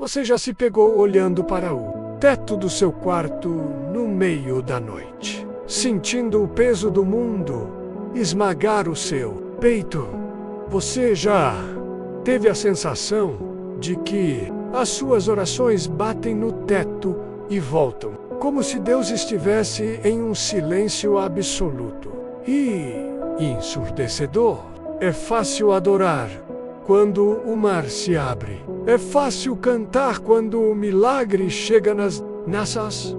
Você já se pegou olhando para o teto do seu quarto no meio da noite, sentindo o peso do mundo esmagar o seu peito? Você já teve a sensação de que as suas orações batem no teto e voltam, como se Deus estivesse em um silêncio absoluto e ensurdecedor? É fácil adorar quando o mar se abre. É fácil cantar quando o milagre chega nas naças,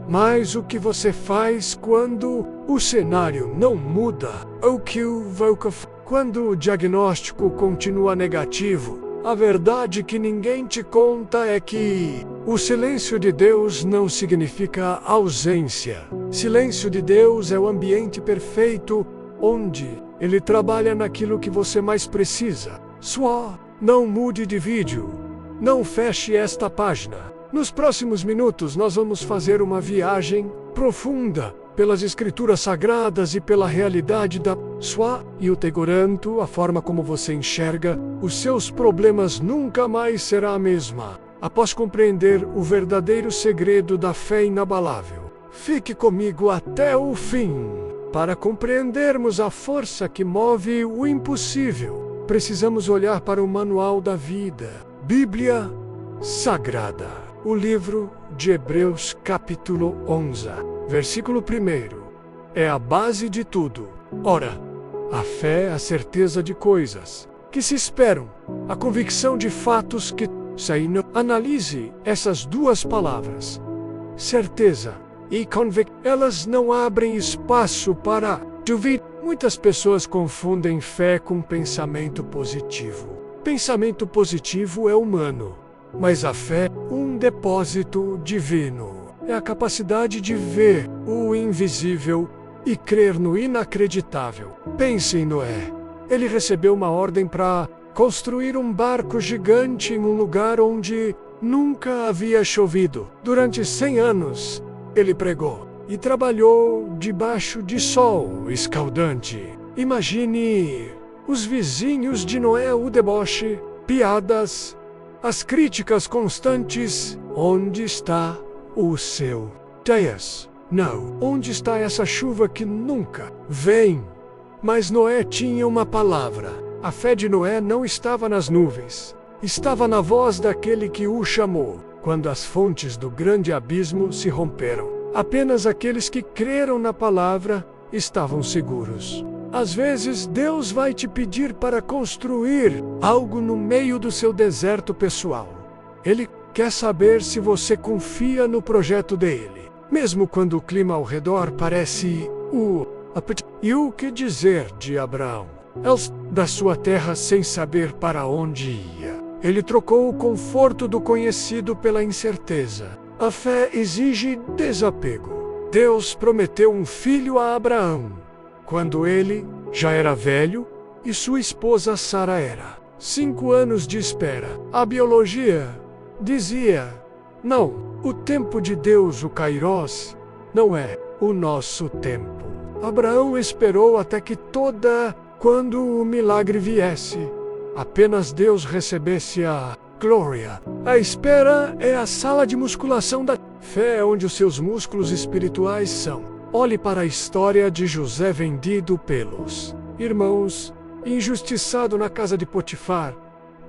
mas o que você faz quando o cenário não muda? Quando o diagnóstico continua negativo? A verdade que ninguém te conta é que o silêncio de Deus não significa ausência. Silêncio de Deus é o ambiente perfeito onde Ele trabalha naquilo que você mais precisa. Só não mude de vídeo. Não feche esta página. Nos próximos minutos nós vamos fazer uma viagem profunda pelas escrituras sagradas e pela realidade da sua, e eu te garanto, a forma como você enxerga os seus problemas nunca mais será a mesma, após compreender o verdadeiro segredo da fé inabalável. Fique comigo até o fim. Para compreendermos a força que move o impossível, precisamos olhar para o manual da vida, Bíblia Sagrada, o livro de Hebreus capítulo 11. Versículo 1. É a base de tudo. Ora, a fé é a certeza de coisas que se esperam, a convicção de fatos que saem. Analise essas duas palavras, certeza e convicção. Elas não abrem espaço para dúvida. Muitas pessoas confundem fé com pensamento positivo. Pensamento positivo é humano, mas a fé é um depósito divino. É a capacidade de ver o invisível e crer no inacreditável. Pense em Noé. Ele recebeu uma ordem para construir um barco gigante em um lugar onde nunca havia chovido. Durante 100 anos, ele pregou e trabalhou debaixo de sol escaldante. Imagine os vizinhos de Noé, o deboche, piadas, as críticas constantes. Onde está o seu Deus? Não. Onde está essa chuva que nunca vem? Mas Noé tinha uma palavra. A fé de Noé não estava nas nuvens. Estava na voz daquele que o chamou. Quando as fontes do grande abismo se romperam, apenas aqueles que creram na palavra estavam seguros. Às vezes, Deus vai te pedir para construir algo no meio do seu deserto pessoal. Ele quer saber se você confia no projeto dele, mesmo quando o clima ao redor parece E o que dizer de Abraão? Da sua terra sem saber para onde ia. Ele trocou o conforto do conhecido pela incerteza. A fé exige desapego. Deus prometeu um filho a Abraão, quando ele já era velho e sua esposa Sara era. 5 anos de espera. A biologia dizia: não, o tempo de Deus, o Kairos, não é o nosso tempo. Abraão esperou até que quando o milagre viesse, apenas Deus recebesse a glória. A espera é a sala de musculação da fé, onde os seus músculos espirituais são. Olhe para a história de José vendido pelos irmãos, injustiçado na casa de Potifar,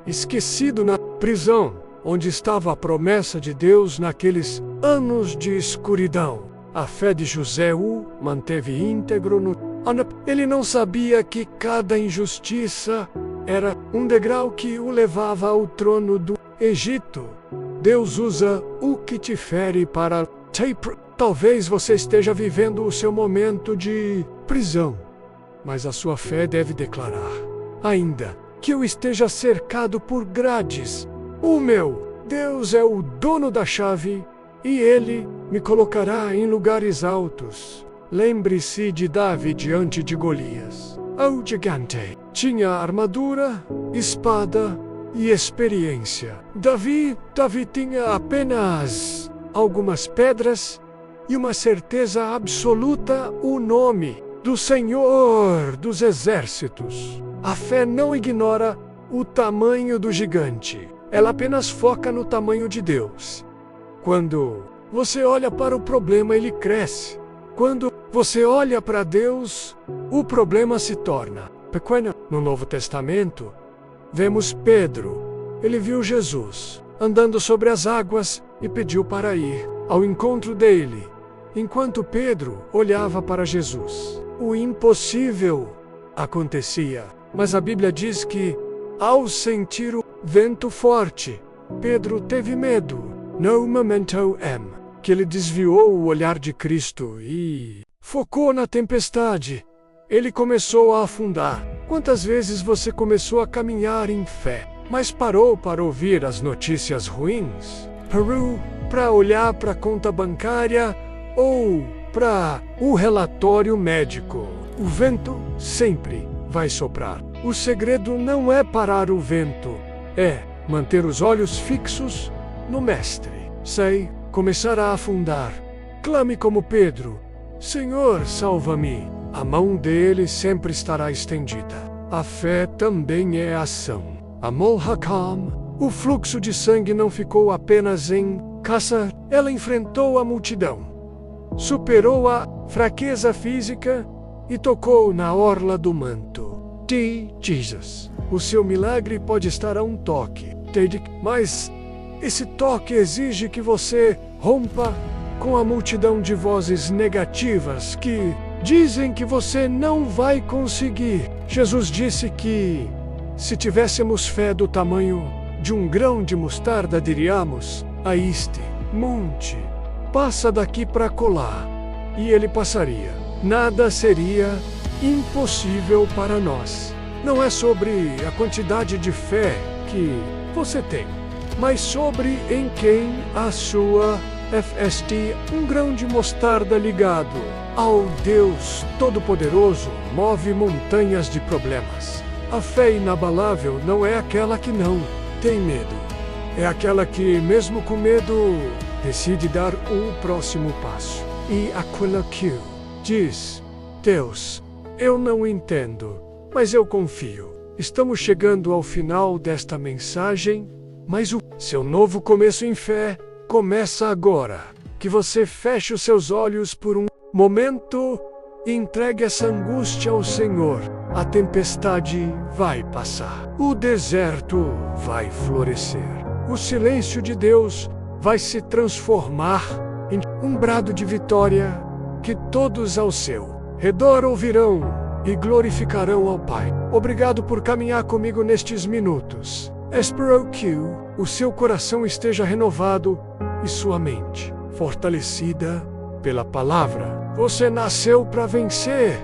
esquecido na prisão, onde estava a promessa de Deus naqueles anos de escuridão. A fé de José o manteve íntegro Ele não sabia que cada injustiça era um degrau que o levava ao trono do Egito. Deus usa o que te fere para Talvez você esteja vivendo o seu momento de prisão, mas a sua fé deve declarar: ainda que eu esteja cercado por grades, o meu Deus é o dono da chave e Ele me colocará em lugares altos. Lembre-se de Davi diante de Golias. O gigante tinha armadura, espada e experiência. Davi tinha apenas algumas pedras e uma certeza absoluta: o nome do Senhor dos Exércitos. A fé não ignora o tamanho do gigante. ela apenas foca no tamanho de Deus. Quando você olha para o problema, ele cresce. Quando você olha para Deus, o problema se torna pequeno. No Novo Testamento, vemos Pedro. Ele viu Jesus andando sobre as águas e pediu para ir ao encontro dele. Enquanto Pedro olhava para Jesus, o impossível acontecia. Mas a Bíblia diz que, ao sentir o vento forte, Pedro teve medo. No momento que ele desviou o olhar de Cristo e focou na tempestade, ele começou a afundar. Quantas vezes você começou a caminhar em fé, mas parou para ouvir as notícias ruins? Parou para olhar para a conta bancária ou para o relatório médico? O vento sempre vai soprar. O segredo não é parar o vento, é manter os olhos fixos no Mestre. Sei, começar a afundar. Clame como Pedro: Senhor, salva-me. A mão dele sempre estará estendida. A fé também é ação. Amol Hakam. O fluxo de sangue não ficou apenas em caça, ela enfrentou a multidão. Superou a fraqueza física e tocou na orla do manto de Jesus. O seu milagre pode estar a um toque, mas esse toque exige que você rompa com a multidão de vozes negativas que dizem que você não vai conseguir. Jesus disse que, se tivéssemos fé do tamanho de um grão de mostarda, diríamos a este monte: passa daqui para colar, e ele passaria. Nada seria impossível para nós. Não é sobre a quantidade de fé que você tem, mas sobre em quem a sua FST, um grão de mostarda ligado ao Deus Todo-Poderoso, move montanhas de problemas. A fé inabalável não é aquela que não tem medo. É aquela que, mesmo com medo, decide dar o próximo passo. E aquela que diz: Deus, eu não entendo, mas eu confio. Estamos chegando ao final desta mensagem, mas o seu novo começo em fé começa agora. Que você feche os seus olhos por um momento e entregue essa angústia ao Senhor. A tempestade vai passar. O deserto vai florescer. O silêncio de Deus vai se transformar em um brado de vitória que todos ao seu redor ouvirão e glorificarão ao Pai. Obrigado por caminhar comigo nestes minutos. Espero que o seu coração esteja renovado e sua mente fortalecida pela palavra. Você nasceu para vencer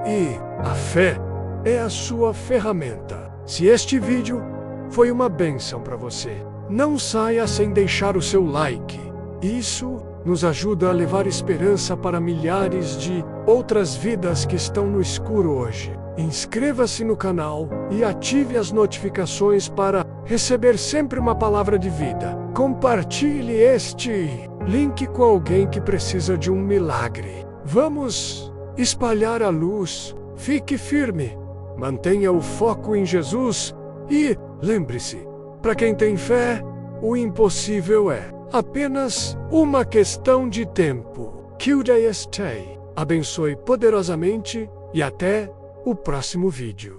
e a fé é a sua ferramenta. Se este vídeo foi uma bênção para você, não saia sem deixar o seu like. Isso nos ajuda a levar esperança para milhares de outras vidas que estão no escuro hoje. Inscreva-se no canal e ative as notificações para receber sempre uma palavra de vida. Compartilhe este link com alguém que precisa de um milagre. Vamos espalhar a luz. Fique firme, mantenha o foco em Jesus e lembre-se, para quem tem fé, o impossível é apenas uma questão de tempo. Que o Deus te abençoe poderosamente e até o próximo vídeo.